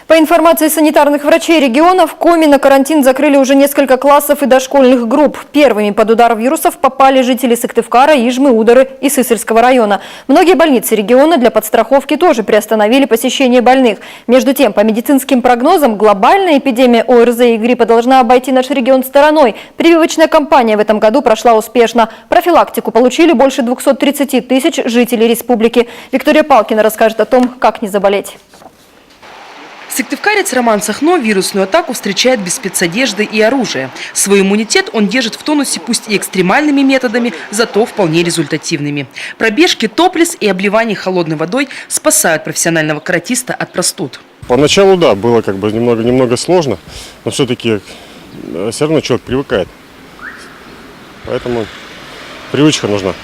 По информации санитарных врачей региона, в Коми на карантин закрыли уже несколько классов и дошкольных групп. Первыми под удар вирусов попали жители Сыктывкара, Ижмы, Удары и Сысырского района. Многие больницы региона для подстраховки тоже приостановили посещение больных. Между тем, по медицинским прогнозам, глобальная эпидемия ОРЗ и гриппа должна обойти наш регион стороной. Прививочная кампания в этом году прошла успешно. Профилактику получили больше 230 тысяч жителей республики. Виктория Палкина расскажет о том, как не заболеть. Сыктывкарец Роман Сахно вирусную атаку встречает без спецодежды и оружия. Свой иммунитет он держит в тонусе пусть и экстремальными методами, зато вполне результативными. Пробежки, топлес и обливание холодной водой спасают профессионального каратиста от простуд. Поначалу, да, было немного сложно, но все-таки все равно человек привыкает. Поэтому привычка нужна.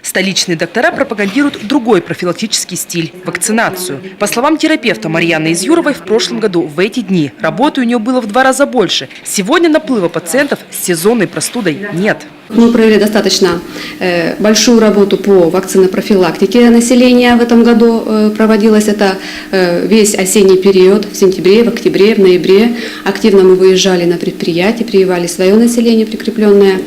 Столичные доктора пропагандируют другой профилактический стиль – вакцинацию. По словам терапевта Марьяны Изюровой, в прошлом году в эти дни работы у нее было в 2 раза больше. Сегодня наплыва пациентов с сезонной простудой нет. Мы провели достаточно большую работу по вакцинопрофилактике населения в этом году. Проводилось это весь осенний период, в сентябре, в октябре, в ноябре. Активно мы выезжали на предприятия, прививали свое население прикрепленное.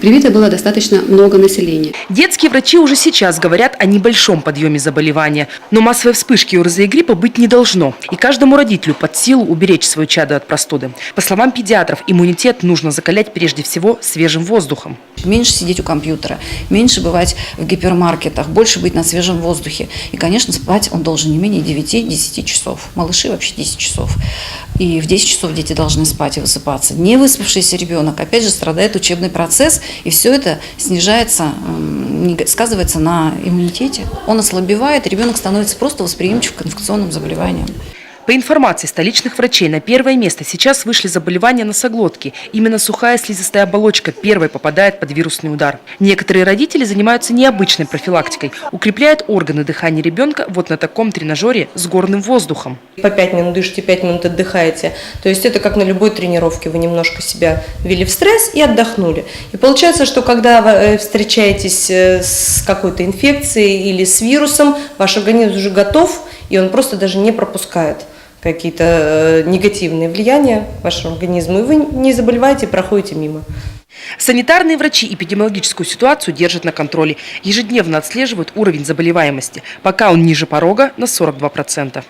Привито было достаточно много населения. Детские врачи уже сейчас говорят о небольшом подъеме заболевания. Но массовой вспышки ОРЗ и гриппа быть не должно. И каждому родителю под силу уберечь свое чадо от простуды. По словам педиатров, иммунитет нужно закалять прежде всего свежим воздухом. Меньше сидеть у компьютера, меньше бывать в гипермаркетах, больше быть на свежем воздухе. И, конечно, спать он должен не менее 9-10 часов. Малыши вообще 10 часов. И в 10 часов дети должны спать и высыпаться. Не выспавшийся ребенок, опять же, страдает учебный процесс, и все это снижается, сказывается на иммунитете. Он ослабевает, ребенок становится просто восприимчив к инфекционным заболеваниям. По информации столичных врачей, на первое место сейчас вышли заболевания носоглотки. Именно сухая слизистая оболочка первой попадает под вирусный удар. Некоторые родители занимаются необычной профилактикой. Укрепляют органы дыхания ребенка вот на таком тренажере с горным воздухом. По 5 минут дышите, 5 минут отдыхаете. То есть это как на любой тренировке. Вы немножко себя ввели в стресс и отдохнули. И получается, что когда вы встречаетесь с какой-то инфекцией или с вирусом, ваш организм уже готов, и он просто даже не пропускает какие-то негативные влияния вашему организму, и вы не заболеваете, проходите мимо. Санитарные врачи эпидемиологическую ситуацию держат на контроле. Ежедневно отслеживают уровень заболеваемости. Пока он ниже порога на 42%.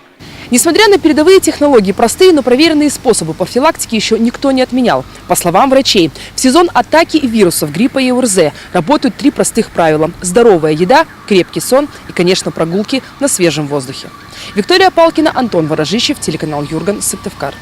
Несмотря на передовые технологии, простые, но проверенные способы профилактики еще никто не отменял. По словам врачей, в сезон атаки вирусов гриппа и ОРЗ работают 3 простых правила. Здоровая еда, крепкий сон и, конечно, прогулки на свежем воздухе. Виктория Палкина, Антон Ворожищев, телеканал Юрган, Сыктывкар.